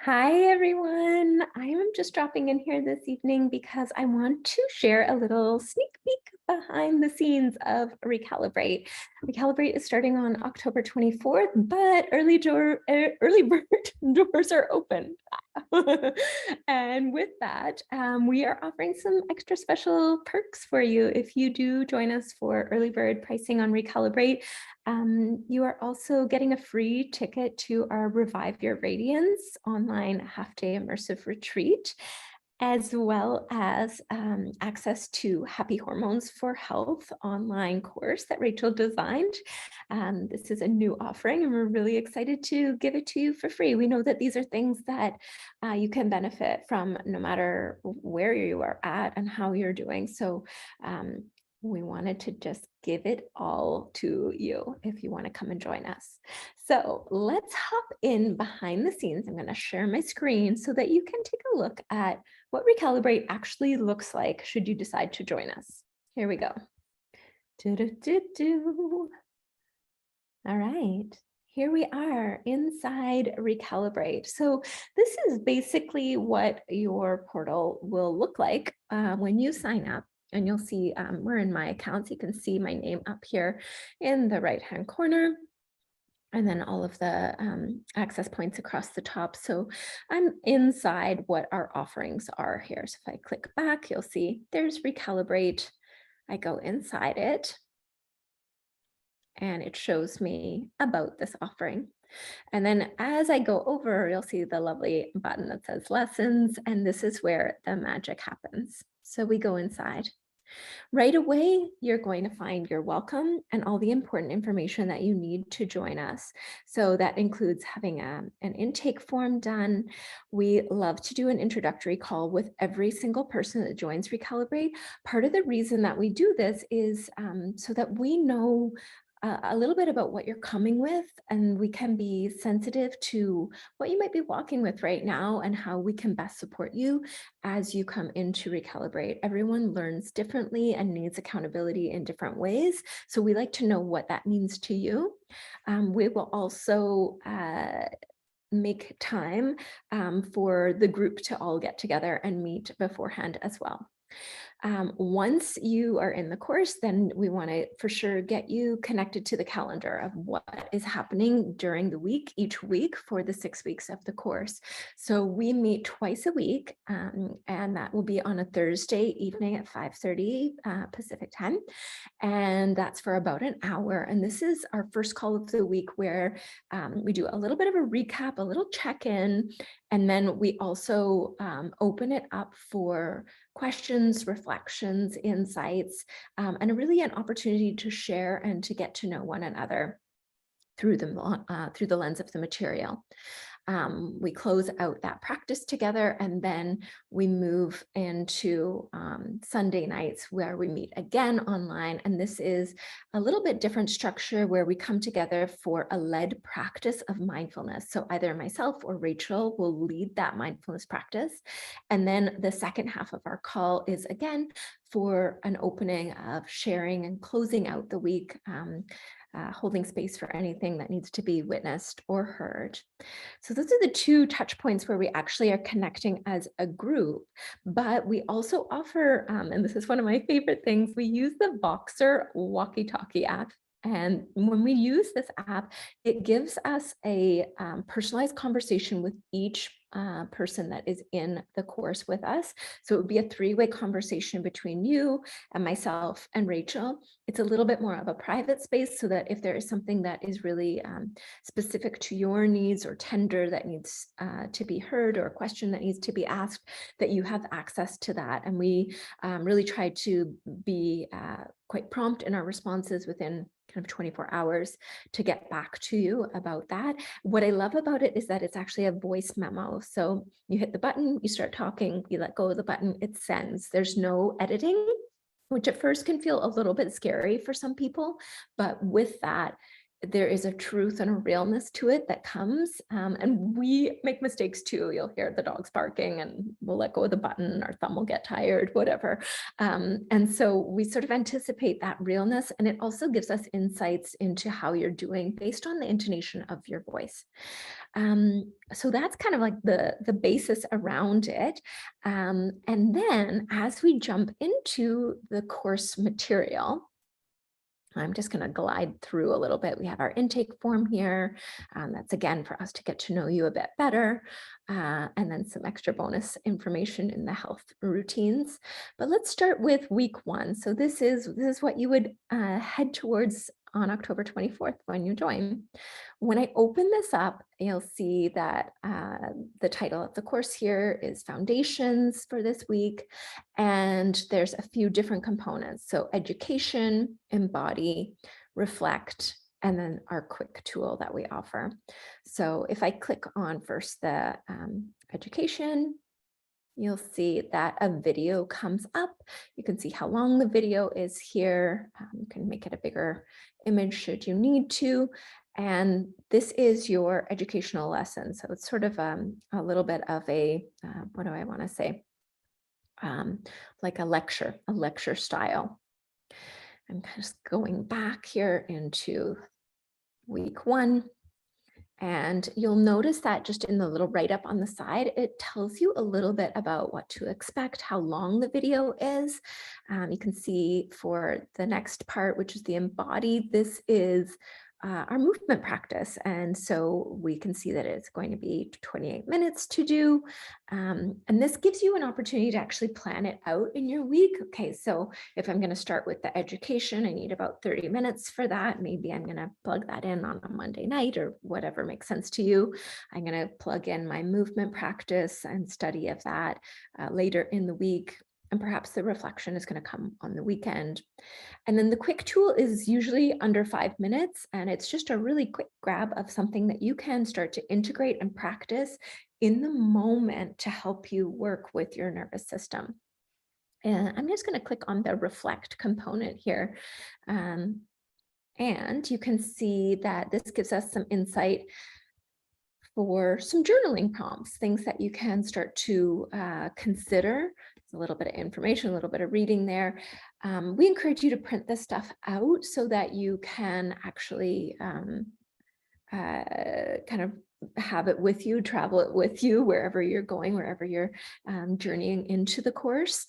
Hi, everyone. I am just dropping in here this evening because I want to share a little sneak peek behind the scenes of Recalibrate. Recalibrate is starting on October 24th, but early bird doors are open. And with that, we are offering some extra special perks for you if you do join us for early bird pricing on Recalibrate. You are also getting a free ticket to our Revive Your Radiance online half-day immersive retreat, as well as access to Happy Hormones for Health online course that Rachel designed. This is a new offering, and we're really excited to give it to you for free. We know that these are things that you can benefit from no matter where you are at and how you're doing. So we wanted to just give it all to you if you want to come and join us. So let's hop in behind the scenes. I'm going to share my screen so that you can take a look at what Recalibrate actually looks like should you decide to join us. Here we go. All right. Here we are inside Recalibrate. So this is basically what your portal will look like when you sign up. And you'll see we're in my accounts. You can see my name up here in the right-hand corner. And then all of the access points across the top. So I'm inside what our offerings are here. So if I click back, you'll see there's Recalibrate. I go inside it, and it shows me about this offering. And then as I go over, you'll see the lovely button that says lessons, and this is where the magic happens. So we go inside. Right away, you're going to find your welcome and all the important information that you need to join us. So that includes having an intake form done. We love to do an introductory call with every single person that joins Recalibrate. Part of the reason that we do this is so that we know a little bit about what you're coming with, and we can be sensitive to what you might be walking with right now and how we can best support you as you come into Recalibrate. Everyone learns differently and needs accountability in different ways. So we like to know what that means to you. We will also make time for the group to all get together and meet beforehand as well. Once you are in the course, then we want to for sure get you connected to the calendar of what is happening during the week, each week for the 6 weeks of the course. So we meet twice a week, and that will be on a Thursday evening at 5:30 Pacific time. And that's for about an hour. And this is our first call of the week where we do a little bit of a recap, a little check-in, and then we also open it up for questions, reflections, insights, and really an opportunity to share and to get to know one another through the lens of the material. We close out that practice together, and then we move into Sunday nights where we meet again online. And this is a little bit different structure where we come together for a led practice of mindfulness. So either myself or Rachel will lead that mindfulness practice. And then the second half of our call is again for an opening of sharing and closing out the week, holding space for anything that needs to be witnessed or heard. So those are the two touch points where we actually are connecting as a group, but we also offer, and this is one of my favorite things, we use the Voxer walkie-talkie app. And when we use this app, it gives us a personalized conversation with each person that is in the course with us. So it would be a three-way conversation between you and myself and Rachel. It's a little bit more of a private space so that if there is something that is really specific to your needs or tender that needs to be heard, or a question that needs to be asked, that you have access to that. And we really try to be quite prompt in our responses within kind of 24 hours to get back to you about that. What I love about it is that it's actually a voice memo. So you hit the button, you start talking, you let go of the button, it sends. There's no editing, which at first can feel a little bit scary for some people. But with that, there is a truth and a realness to it that comes, and we make mistakes too. You'll hear the dogs barking and we'll let go of the button, our thumb will get tired, whatever. And so we sort of anticipate that realness, and it also gives us insights into how you're doing based on the intonation of your voice. So that's kind of like the basis around it. And then as we jump into the course material, I'm just going to glide through a little bit. We have our intake form here. That's again for us to get to know you a bit better, and then some extra bonus information in the health routines. But let's start with week 1. So this is what you would head towards on October 24th when you join. When I open this up, you'll see that the title of the course here is Foundations for this week. And there's a few different components. So education, embody, reflect, and then our quick tool that we offer. So if I click on first the education, you'll see that a video comes up. You can see how long the video is here. You can make it a bigger image should you need to. And this is your educational lesson. So it's sort of a little bit of a, what do I want to say? Like a lecture style. I'm just going back here into week 1. And you'll notice that just in the little write-up on the side, it tells you a little bit about what to expect, how long the video is. You can see for the next part, which is the embody, this is our movement practice. And so we can see that it's going to be 28 minutes to do. And this gives you an opportunity to actually plan it out in your week. Okay, so if I'm going to start with the education, I need about 30 minutes for that. Maybe I'm going to plug that in on a Monday night or whatever makes sense to you. I'm going to plug in my movement practice and study of that later in the week. And perhaps the reflection is going to come on the weekend. And then the quick tool is usually under 5 minutes, and it's just a really quick grab of something that you can start to integrate and practice in the moment to help you work with your nervous system. And I'm just going to click on the reflect component here. And you can see that this gives us some insight for some journaling prompts, things that you can start to consider. A little bit of information, a little bit of reading there. We encourage you to print this stuff out so that you can actually kind of have it with you, travel it with you wherever you're going, wherever you're journeying into the course.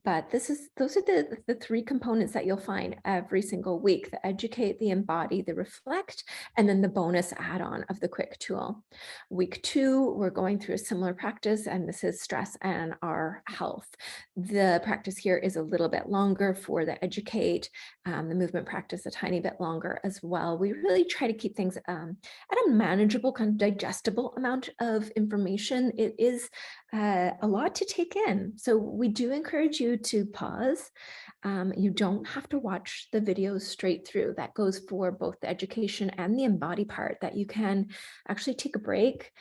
But those are the 3 components that you'll find every single week: the educate, the embody, the reflect, and then the bonus add-on of the quick tool. Week 2, we're going through a similar practice, and this is stress and our health. The practice here is a little bit longer for the educate, the movement practice a tiny bit longer as well. We really try to keep things at a manageable, kind of digestible amount of information. It is a lot to take in. So we do encourage you to pause. You don't have to watch the videos straight through. That goes for both the education and the embody part, that you can actually take a break.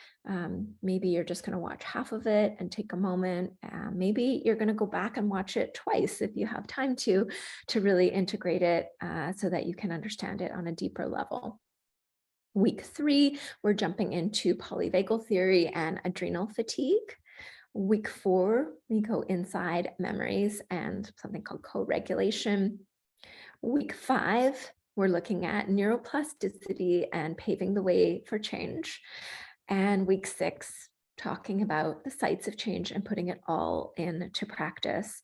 Maybe you're just going to watch half of it and take a moment. Maybe you're going to go back and watch it twice if you have time to really integrate it so that you can understand it on a deeper level. Week 3, we're jumping into polyvagal theory and adrenal fatigue. Week 4, we go inside memories and something called co-regulation. Week 5, we're looking at neuroplasticity and paving the way for change. And week 6, talking about the sites of change and putting it all into practice.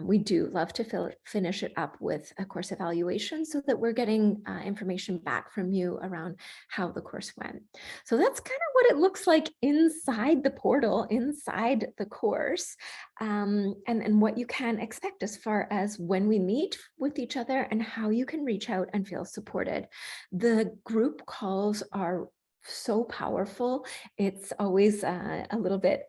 We do love to finish it up with a course evaluation so that we're getting information back from you around how the course went. So that's kind of what it looks like inside the portal, inside the course, and what you can expect as far as when we meet with each other and how you can reach out and feel supported. The group calls are so powerful. It's always a little bit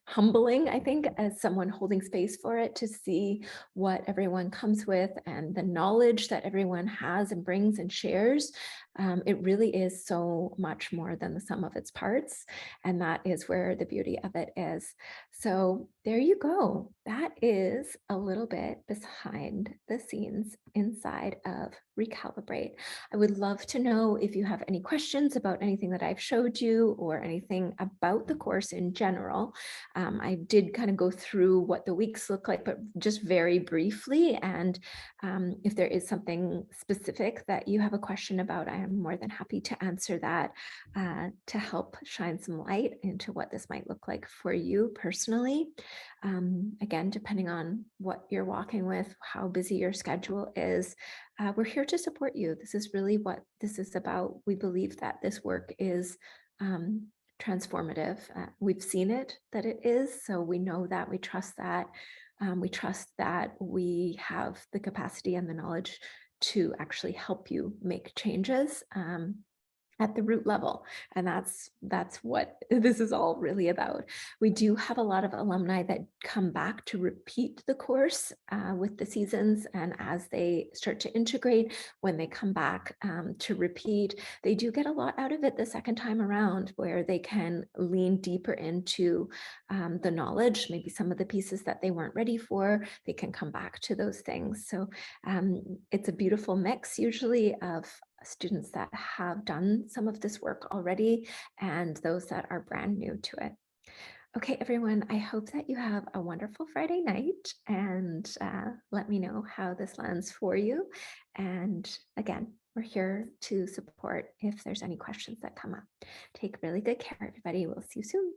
humbling, I think, as someone holding space for it, to see what everyone comes with and the knowledge that everyone has and brings and shares. It really is so much more than the sum of its parts. And that is where the beauty of it is. So there you go. That is a little bit behind the scenes inside of Recalibrate. I would love to know if you have any questions about anything that I've showed you or anything about the course in general. I did kind of go through what the weeks look like, but just very briefly. And if there is something specific that you have a question about, I am more than happy to answer that to help shine some light into what this might look like for you personally. Again, depending on what you're walking with, how busy your schedule is, we're here to support you. This is really what this is about. We believe that this work is transformative. We've seen it, that it is, so we know that, we trust that. We trust that we have the capacity and the knowledge to actually help you make changes at the root level. And that's what this is all really about. We do have a lot of alumni that come back to repeat the course with the seasons. And as they start to integrate, when they come back to repeat, they do get a lot out of it the second time around, where they can lean deeper into the knowledge, maybe some of the pieces that they weren't ready for, they can come back to those things. So it's a beautiful mix usually of students that have done some of this work already and those that are brand new to it. Okay, everyone, I hope that you have a wonderful Friday night, and let me know how this lands for you. And again, we're here to support if there's any questions that come up. Take really good care, everybody. We'll see you soon.